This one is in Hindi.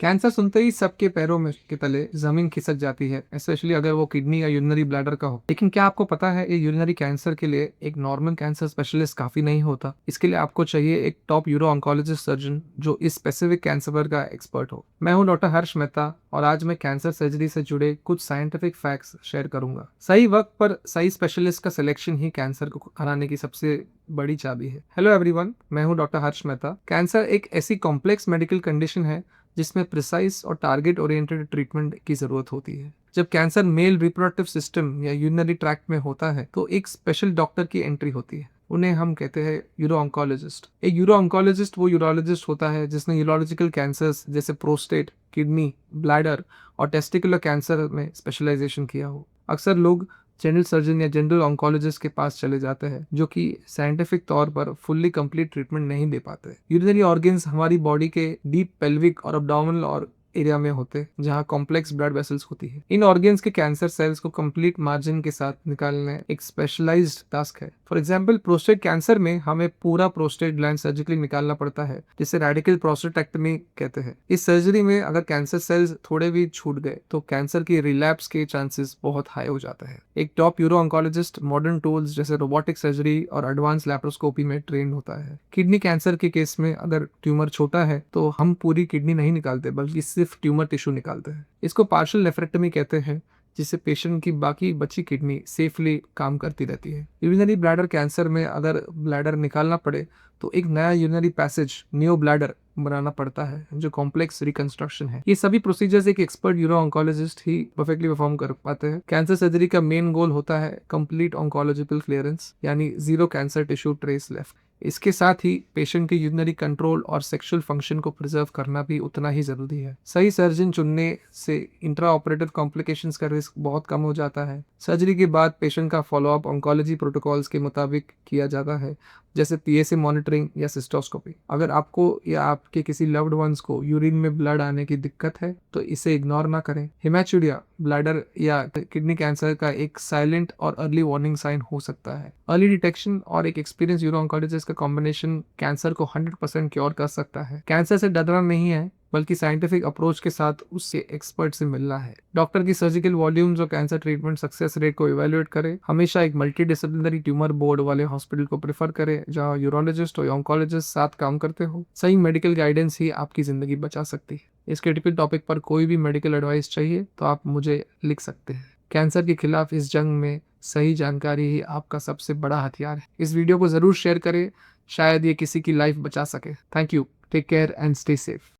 कैंसर सुनते ही सबके पैरों में के तले जमीन खिसक जाती है, स्पेशली अगर वो किडनी या यूरिनरी ब्लैडर का हो। लेकिन क्या आपको पता है, ये यूरिनरी कैंसर के लिए एक नॉर्मल कैंसर स्पेशलिस्ट काफी नहीं होता। इसके लिए आपको चाहिए एक टॉप यूरो ऑन्कोलॉजिस्ट सर्जन जो इस स्पेसिफिक कैंसर का एक्सपर्ट हो। मैं हूं डॉक्टर हर्ष मेहता और आज मैं कैंसर सर्जरी से जुड़े कुछ साइंटिफिक फैक्ट्स शेयर करूंगा। सही वक्त पर सही स्पेशलिस्ट का सिलेक्शन ही कैंसर को हराने की सबसे बड़ी चाबी है। हेलो एवरीवन, मैं हूं डॉक्टर हर्ष मेहता। कैंसर एक ऐसी कॉम्प्लेक्स मेडिकल कंडीशन है जिसमें प्रिसाइज और टारगेट ओरिएंटेड ट्रीटमेंट की जरूरत होती है। जब कैंसर मेल रिप्रोडक्टिव सिस्टम या यूरिनरी ट्रैक्ट में होता है तो एक स्पेशल डॉक्टर की एंट्री होती है। उन्हें हम कहते हैं यूरो ऑन्कोलॉजिस्ट। एक यूरो ऑन्कोलॉजिस्ट वो यूरोलॉजिस्ट होता है जिसने यूरोलॉजिकल कैंसर्स जैसे प्रोस्टेट, किडनी, ब्लैडर और टेस्टिकुलर कैंसर में स्पेशलाइजेशन किया हो। अक्सर लोग जनरल सर्जन या जनरल ऑन्कोलॉजिस्ट के पास चले जाते हैं जो कि साइंटिफिक तौर पर फुल्ली कंप्लीट ट्रीटमेंट नहीं दे पाते। यूरिनरी ऑर्गन्स हमारी बॉडी के डीप पेल्विक और अब्डोमिनल और एरिया में होते जहाँ कॉम्प्लेक्स ब्लड वेसल्स होती है। इन ऑर्गन्स के कैंसर सेल्स को कंप्लीट मार्जिन के साथ निकालना एक स्पेशलाइज्ड टास्क है। फॉर एग्जांपल, प्रोस्टेट कैंसर में हमें पूरा प्रोस्टेट ग्लैंड सर्जिकली निकालना पड़ता है जिसे रेडिकल प्रोस्टेटेक्टमी कहते हैं। इस सर्जरी में अगर कैंसर सेल्स थोड़े भी छूट गए तो कैंसर की रिलैप्स के चांसेस बहुत हाई हो जाता है। एक top euro oncologist modern tools जैसे रोबोटिक सर्जरी और एडवांस लैप्रोस्कोपी में ट्रेन होता है। किडनी कैंसर के केस में अगर ट्यूमर छोटा है तो हम पूरी किडनी नहीं निकालते बल्कि सिर्फ ट्यूमर टिश्यू निकालते हैं। इसको पार्शियल नेफ्रेक्टमी कहते हैं, जिससे पेशेंट की बाकी बची किडनी सेफली काम करती रहती है। यूरिनरी ब्लैडर कैंसर में अगर ब्लैडर निकालना पड़े तो एक नया यूरिनरी पैसेज नियो ब्लैडर बनाना पड़ता है जो कॉम्प्लेक्स रिकंस्ट्रक्शन है। ये सभी प्रोसीजर्स एक एक्सपर्ट यूरो ऑन्कोलॉजिस्ट ही परफेक्टली परफॉर्म कर पाते हैं। कैंसर सर्जरी का मेन गोल होता है कंप्लीट ऑन्कोलॉजिकल क्लियरेंस, यानी zero cancer tissue trace left. इसके साथ ही पेशेंट के यूरिनरी कंट्रोल और सेक्सुअल फंक्शन को प्रिजर्व करना भी उतना ही जरूरी है। सही सर्जन चुनने से इंट्रा ऑपरेटिव कॉम्प्लिकेशंस का रिस्क बहुत कम हो जाता है। सर्जरी के बाद पेशेंट का फॉलोअप ऑन्कोलॉजी प्रोटोकॉल्स के मुताबिक किया जाता है, जैसे पीएसए मॉनिटरिंग या सिस्टोस्कोपी। अगर आपको या आपके किसी लव्ड वंस को यूरिन में ब्लड आने की दिक्कत है तो इसे इग्नोर ना करें। हेमाचूरिया, ब्लैडर या किडनी कैंसर का एक साइलेंट और अर्ली वार्निंग साइन हो सकता है। अर्ली डिटेक्शन और एक एक्सपीरियंस यूरो ऑन्कोलॉजिस्ट का कॉम्बिनेशन कैंसर को 100% क्योर कर सकता है। कैंसर से डरना नहीं है बल्कि साइंटिफिक अप्रोच के साथ उससे एक्सपर्ट से मिलना है। डॉक्टर की सर्जिकल वॉल्यूम्स और कैंसर ट्रीटमेंट सक्सेस रेट को इवेल्युएट करें। हमेशा एक मल्टी डिसिप्लिनरी ट्यूमर बोर्ड वाले हॉस्पिटल को प्रेफर करें जहां यूरोलॉजिस्ट और ऑन्कोलॉजिस्ट साथ काम करते हो। सही मेडिकल गाइडेंस ही आपकी जिंदगी बचा सकती है। इस क्रिटिकल टॉपिक पर कोई भी मेडिकल एडवाइस चाहिए तो आप मुझे लिख सकते हैं। कैंसर के खिलाफ इस जंग में सही जानकारी ही आपका सबसे बड़ा हथियार है। इस वीडियो को जरूर शेयर करें, शायद ये किसी की लाइफ बचा सके। Thank you, take care and stay safe.